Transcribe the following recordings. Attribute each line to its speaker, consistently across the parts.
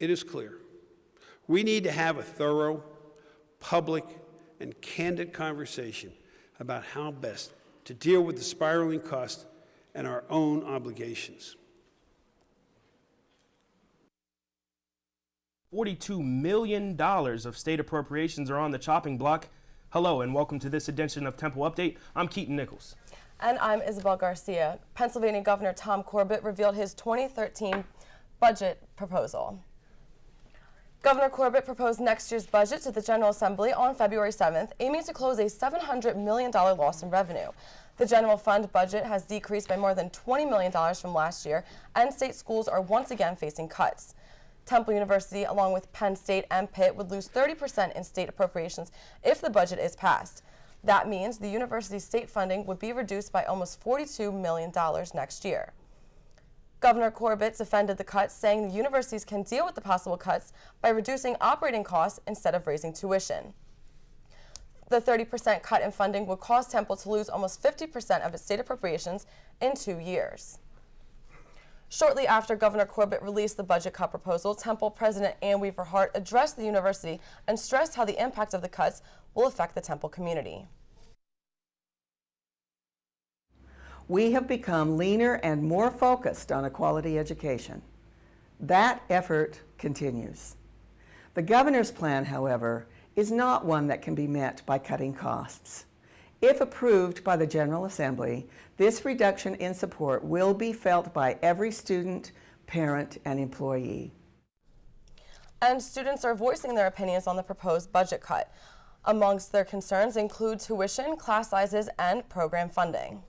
Speaker 1: It is clear we need to have a thorough, public, and candid conversation about how best to deal with the spiraling costs and our own obligations.
Speaker 2: $42 million of state appropriations are on the chopping block. Hello and welcome to this edition of Temple Update. I'm Keaton Nichols.
Speaker 3: And I'm Isabel Garcia. Pennsylvania Governor Tom Corbett revealed his 2013 budget proposal. Governor Corbett proposed next year's budget to the General Assembly on February 7th, aiming to close a $700 million loss in revenue. The general fund budget has decreased by more than $20 million from last year, and state schools are once again facing cuts. Temple University, along with Penn State and Pitt, would lose 30% in state appropriations if the budget is passed. That means the university's state funding would be reduced by almost $42 million next year. Governor Corbett defended the cuts, saying the universities can deal with the possible cuts by reducing operating costs instead of raising tuition. The 30% cut in funding would cause Temple to lose almost 50% of its state appropriations in 2 years. Shortly after Governor Corbett released the budget cut proposal, Temple President Ann Weaver Hart addressed the university and stressed how the impact of the cuts will affect the Temple community.
Speaker 4: We have become leaner and more focused on a quality education. That effort continues. The governor's plan, however, is not one that can be met by cutting costs. If approved by the General Assembly, this reduction in support will be felt by every student, parent, and employee.
Speaker 3: And students are voicing their opinions on the proposed budget cut. Amongst their concerns include tuition, class sizes, and program funding.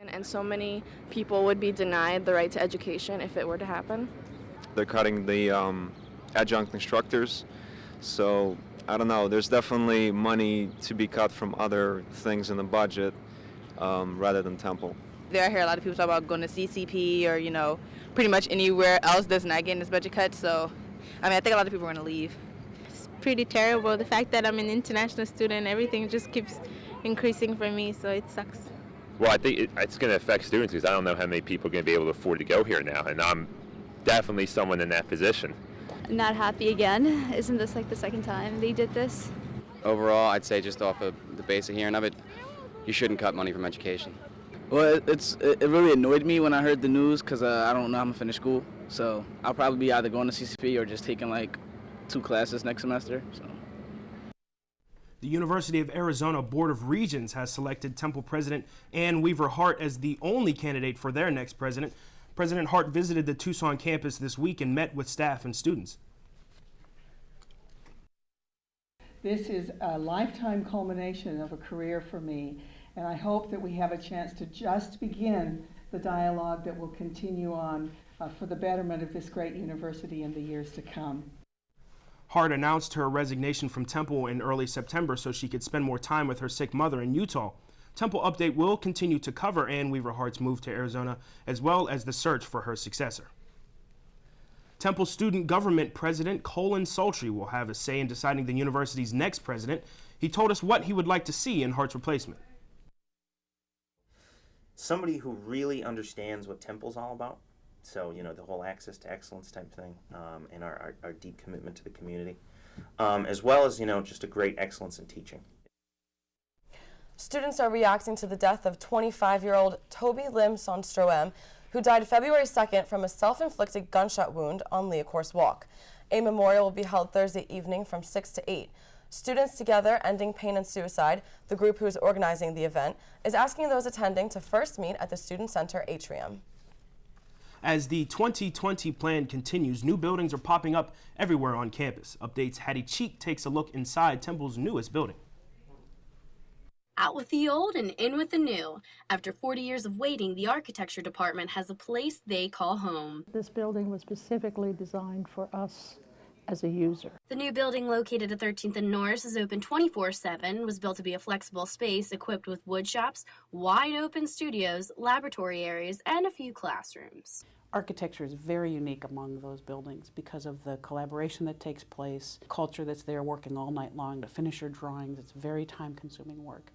Speaker 5: And so many people would be denied the right to education if it were to happen.
Speaker 6: They're cutting the adjunct instructors, so I don't know, there's definitely money to be cut from other things in the budget rather than Temple.
Speaker 7: I hear a lot of people talk about going to CCP or, pretty much anywhere else that's not getting this budget cut, so, I think a lot of people are going to leave.
Speaker 8: It's pretty terrible. The fact that I'm an international student, everything just keeps increasing for me, so it sucks.
Speaker 9: Well, I think it's going to affect students because I don't know how many people are going to be able to afford to go here now, and I'm definitely someone in that position.
Speaker 10: Not happy again. Isn't this like the second time they did this?
Speaker 11: Overall, I'd say just off of the basic hearing of it, you shouldn't cut money from education.
Speaker 12: Well, it really annoyed me when I heard the news because I don't know how I'm going to finish school. So I'll probably be either going to CCP or just taking like 2 classes next semester. So.
Speaker 2: The University of Arizona Board of Regents has selected Temple President Ann Weaver Hart as the only candidate for their next president. President Hart visited the Tucson campus this week and met with staff and students.
Speaker 13: This is a lifetime culmination of a career for me, and I hope that we have a chance to just begin the dialogue that will continue on for the betterment of this great university in the years to come.
Speaker 2: Hart announced her resignation from Temple in early September so she could spend more time with her sick mother in Utah. Temple Update will continue to cover Ann Weaver Hart's move to Arizona, as well as the search for her successor. Temple Student Government President Colin Sultry will have a say in deciding the university's next president. He told us what he would like to see in Hart's replacement.
Speaker 14: Somebody who really understands what Temple's all about. So, the whole access to excellence type thing, and our deep commitment to the community, as well as, just a great excellence in teaching.
Speaker 3: Students are reacting to the death of 25-year-old Toby Lim Sonstroem, who died February 2nd from a self-inflicted gunshot wound on Leacourse Walk. A memorial will be held Thursday evening from 6 to 8. Students Together Ending Pain and Suicide, the group who is organizing the event, is asking those attending to first meet at the Student Center atrium.
Speaker 2: As the 2020 plan continues, new buildings are popping up everywhere on campus. Updates Hattie Cheek takes a look inside Temple's newest building.
Speaker 15: Out with the old and in with the new. After 40 years of waiting, the architecture department has a place they call home.
Speaker 16: This building was specifically designed for us as a user.
Speaker 15: The new building located at 13th and Norris is open 24/7, was built to be a flexible space equipped with wood shops, wide open studios, laboratory areas, and a few classrooms.
Speaker 17: Architecture is very unique among those buildings because of the collaboration that takes place, culture that's there working all night long to finish your drawings. It's very time-consuming work.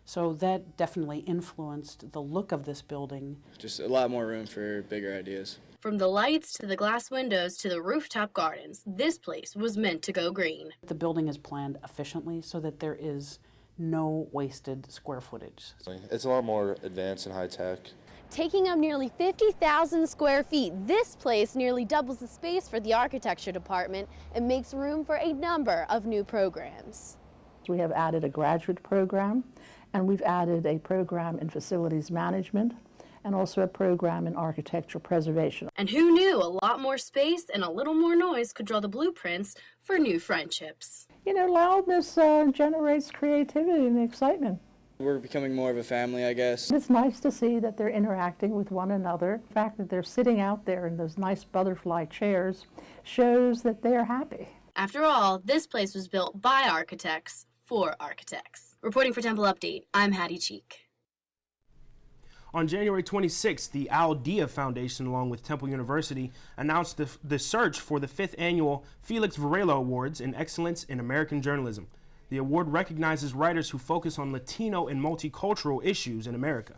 Speaker 17: So that definitely influenced the look of this building.
Speaker 12: Just a lot more room for bigger ideas.
Speaker 15: From the lights to the glass windows to the rooftop gardens, this place was meant to go green.
Speaker 17: The building is planned efficiently so that there is no wasted square footage.
Speaker 18: It's a lot more advanced and high tech.
Speaker 19: Taking up nearly 50,000 square feet, this place nearly doubles the space for the architecture department and makes room for a number of new programs.
Speaker 16: We have added a graduate program, and we've added a program in facilities management, and also a program in architectural preservation.
Speaker 15: And who knew a lot more space and a little more noise could draw the blueprints for new friendships.
Speaker 16: You know, loudness generates creativity and excitement.
Speaker 12: We're becoming more of a family, I guess.
Speaker 16: It's nice to see that they're interacting with one another. The fact that they're sitting out there in those nice butterfly chairs shows that they're happy.
Speaker 15: After all, this place was built by architects for architects. Reporting for Temple Update, I'm Hattie Cheek.
Speaker 2: On January 26th, the Al Dia Foundation, along with Temple University, announced the search for the 5th annual Felix Varela Awards in Excellence in American Journalism. The award recognizes writers who focus on Latino and multicultural issues in America.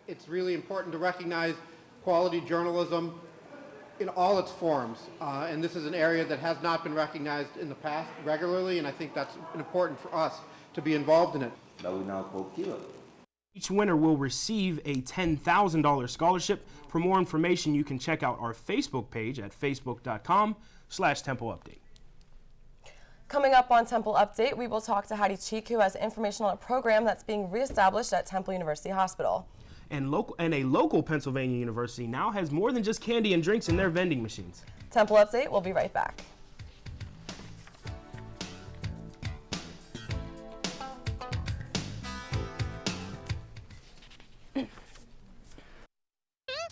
Speaker 20: It's really important to recognize quality journalism in all its forms, and this is an area that has not been recognized in the past regularly, and I think that's important for us to be involved in it.
Speaker 2: Each winner will receive a $10,000 scholarship. For more information, you can check out our Facebook page at facebook.com/TempleUpdate.
Speaker 3: Coming up on Temple Update, we will talk to Hattie Cheek, who has information on a program that's being reestablished at Temple University Hospital.
Speaker 2: And a local Pennsylvania university now has more than just candy and drinks in their vending machines.
Speaker 3: Temple Update, we'll be right back.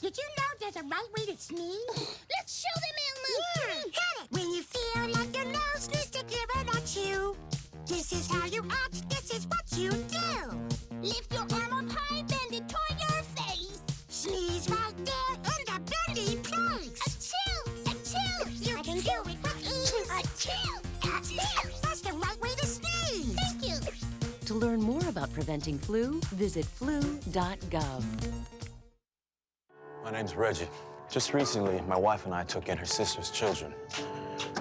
Speaker 21: Did you know there's a right way to sneeze? Let's show them, Elmo! Yeah, got it! When you feel like your nose needs to give it at you, this is how you act, this is what you do. Lift your arm up high, bend it toward your face. Sneeze right there in the bendy place. Achoo! Achoo! You can do it with ease. Achoo! Achoo! That's the right way to sneeze. Thank you.
Speaker 22: To learn more about preventing flu, visit flu.gov.
Speaker 23: My name's Reggie. Just recently, my wife and I took in her sister's children.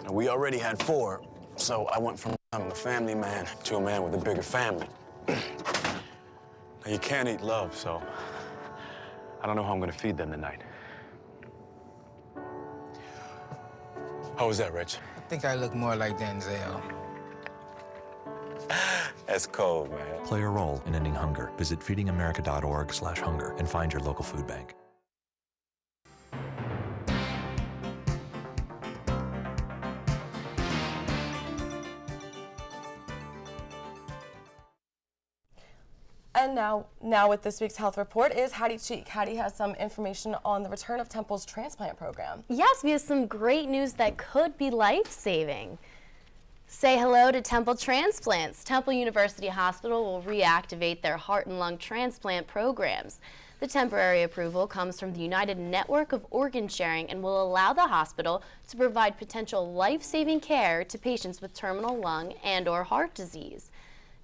Speaker 23: And we already had 4, so I went from having a family man to a man with a bigger family. Now, you can't eat love, so I don't know how I'm gonna feed them tonight. How was that, Reg?
Speaker 24: I think I look more like Denzel.
Speaker 23: That's cold, man.
Speaker 25: Play a role in ending hunger. Visit feedingamerica.org/hunger and find your local food bank.
Speaker 3: And now with this week's health report is Hattie Cheek. Hattie has some information on the return of Temple's transplant program.
Speaker 19: Yes, we have some great news that could be life-saving. Say hello to Temple Transplants. Temple University Hospital will reactivate their heart and lung transplant programs. The temporary approval comes from the United Network of Organ Sharing and will allow the hospital to provide potential life-saving care to patients with terminal lung and/or heart disease.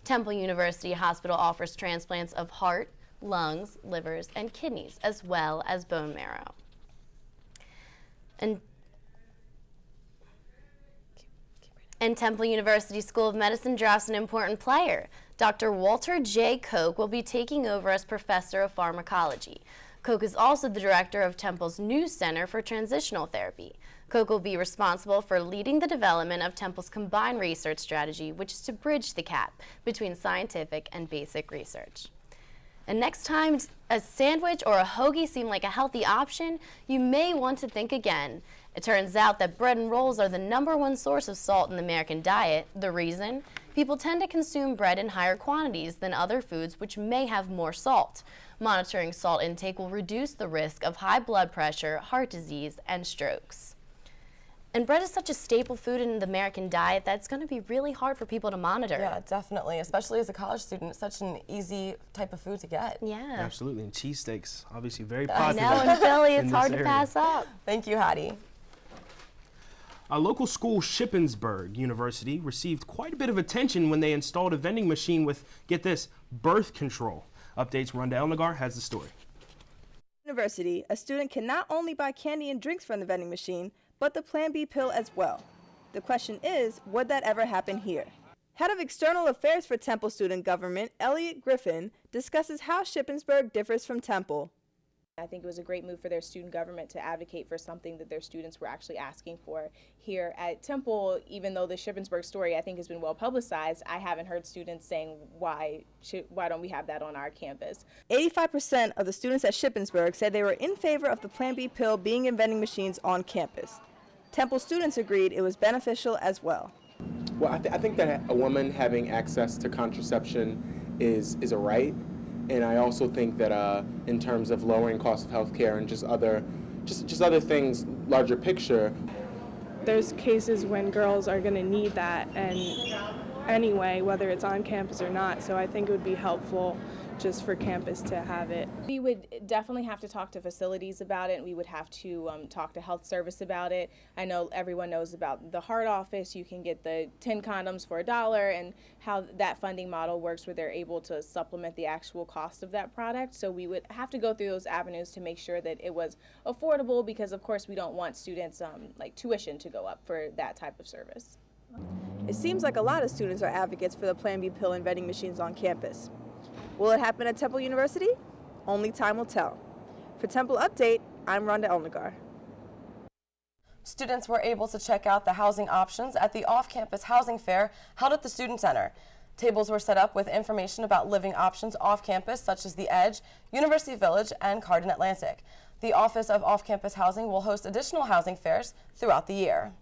Speaker 19: Temple University Hospital offers transplants of heart, lungs, livers, and kidneys, as well as bone marrow. And Temple University School of Medicine drafts an important player. Dr. Walter J. Koch will be taking over as professor of pharmacology. Koch is also the director of Temple's new Center for Transitional Therapy. Koch will be responsible for leading the development of Temple's combined research strategy, which is to bridge the gap between scientific and basic research. And next time a sandwich or a hoagie seem like a healthy option, you may want to think again. It turns out that bread and rolls are the #1 source of salt in the American diet. The reason? People tend to consume bread in higher quantities than other foods which may have more salt. Monitoring salt intake will reduce the risk of high blood pressure, heart disease, and strokes. And bread is such a staple food in the American diet that it's going to be really hard for people to monitor.
Speaker 3: Yeah, definitely. Especially as a college student, it's such an easy type of food to get.
Speaker 19: Yeah.
Speaker 2: Absolutely. And cheesesteaks, obviously very popular.
Speaker 19: I know, in Philly, it's
Speaker 2: in
Speaker 19: hard
Speaker 2: this
Speaker 19: to
Speaker 2: area.
Speaker 19: pass up.
Speaker 3: Thank you, Hattie.
Speaker 2: A local school, Shippensburg University, received quite a bit of attention when they installed a vending machine with, get this, birth control. Updates, Rhonda Elnagar has the story.
Speaker 1: University, a student can not only buy candy and drinks from the vending machine, but the Plan B pill as well. The question is, would that ever happen here? Head of External Affairs for Temple Student Government, Elliot Griffin, discusses how Shippensburg differs from Temple.
Speaker 4: I think it was a great move for their student government to advocate for something that their students were actually asking for. Here at Temple, even though the Shippensburg story I think has been well publicized, I haven't heard students saying why don't we have that on our campus.
Speaker 1: 85% of the students at Shippensburg said they were in favor of the Plan B pill being in vending machines on campus. Temple students agreed it was beneficial as well.
Speaker 5: Well, I think that a woman having access to contraception is a right. And I also think that in terms of lowering costs of healthcare and just other things, larger picture.
Speaker 6: There's cases when girls are going to need that, and anyway, whether it's on campus or not. So I think it would be helpful just for campus to have it.
Speaker 4: We would definitely have to talk to facilities about it, and we would have to talk to health service about it. I know everyone knows about the Heart Office. You can get the 10 condoms for $1, and how that funding model works where they're able to supplement the actual cost of that product. So we would have to go through those avenues to make sure that it was affordable, because of course we don't want students like tuition to go up for that type of service.
Speaker 1: It seems like a lot of students are advocates for the Plan B pill and vending machines on campus. Will it happen at Temple University? Only time will tell. For Temple Update, I'm Rhonda Elnagar.
Speaker 3: Students were able to check out the housing options at the off-campus housing fair held at the Student Center. Tables were set up with information about living options off-campus, such as the Edge, University Village, and Carden Atlantic. The Office of Off-Campus Housing will host additional housing fairs throughout the year.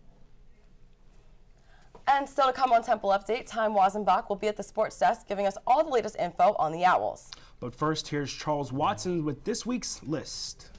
Speaker 3: And still to come on Temple Update, Time Weisenbach will be at the sports desk giving us all the latest info on the Owls.
Speaker 2: But first, here's Charles Watson with this week's list.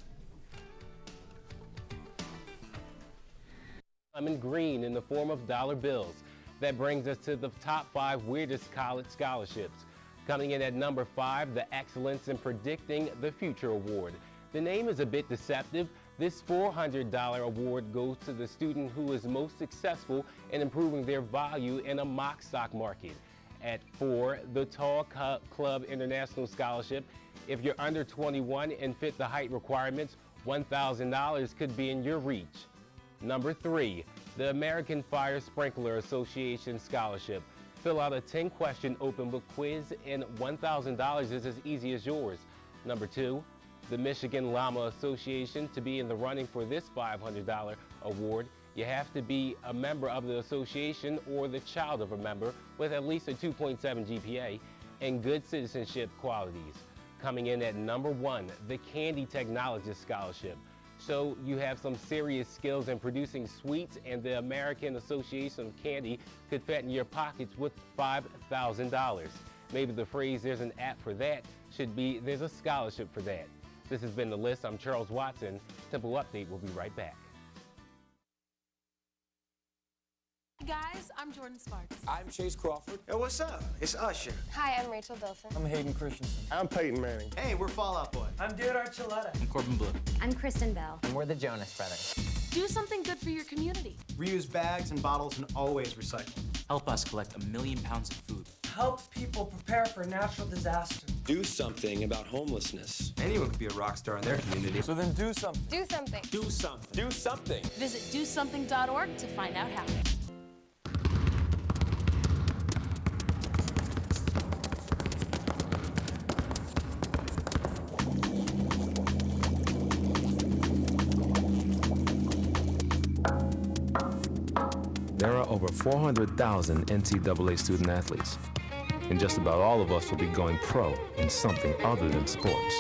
Speaker 7: Lemon green in the form of dollar bills. That brings us to the top 5 weirdest college scholarships. Coming in at number 5, the Excellence in Predicting the Future Award. The name is a bit deceptive. This $400 award goes to the student who is most successful in improving their value in a mock stock market. At 4, the Tall Club International Scholarship. If you're under 21 and fit the height requirements, $1,000 could be in your reach. Number 3, the American Fire Sprinkler Association Scholarship. Fill out a 10-question open book quiz and $1,000 is as easy as yours. Number 2, the Michigan Llama Association. To be in the running for this $500 award, you have to be a member of the association or the child of a member with at least a 2.7 GPA and good citizenship qualities. Coming in at number 1, the Candy Technologist Scholarship. So you have some serious skills in producing sweets, and the American Association of Candy could fatten your pockets with $5,000. Maybe the phrase "there's an app for that" should be "there's a scholarship for that." This has been The List. I'm Charles Watson. Temple Update will be right back.
Speaker 26: Hey guys, I'm Jordan Sparks.
Speaker 27: I'm Chase Crawford. Hey, what's up? It's Usher.
Speaker 26: Hi, I'm Rachel Bilson.
Speaker 27: I'm Hayden Christensen. I'm Peyton Manning. Hey, we're Fall Out Boy.
Speaker 26: I'm Dude Archuleta.
Speaker 27: I'm Corbin Blue.
Speaker 26: I'm Kristen Bell.
Speaker 27: And we're the Jonas Brothers.
Speaker 26: Do something good for your community.
Speaker 27: Reuse bags and bottles and always recycle.
Speaker 28: Help us collect 1 million pounds of food.
Speaker 26: Help people prepare for natural disaster.
Speaker 28: Do something about homelessness.
Speaker 27: Anyone could be a rock star in their community. So then do something.
Speaker 26: Do something.
Speaker 28: Do something.
Speaker 27: Do something.
Speaker 26: Visit dosomething.org to find out how.
Speaker 29: There are over 400,000 NCAA student athletes, and just about all of us will be going pro in something other than sports.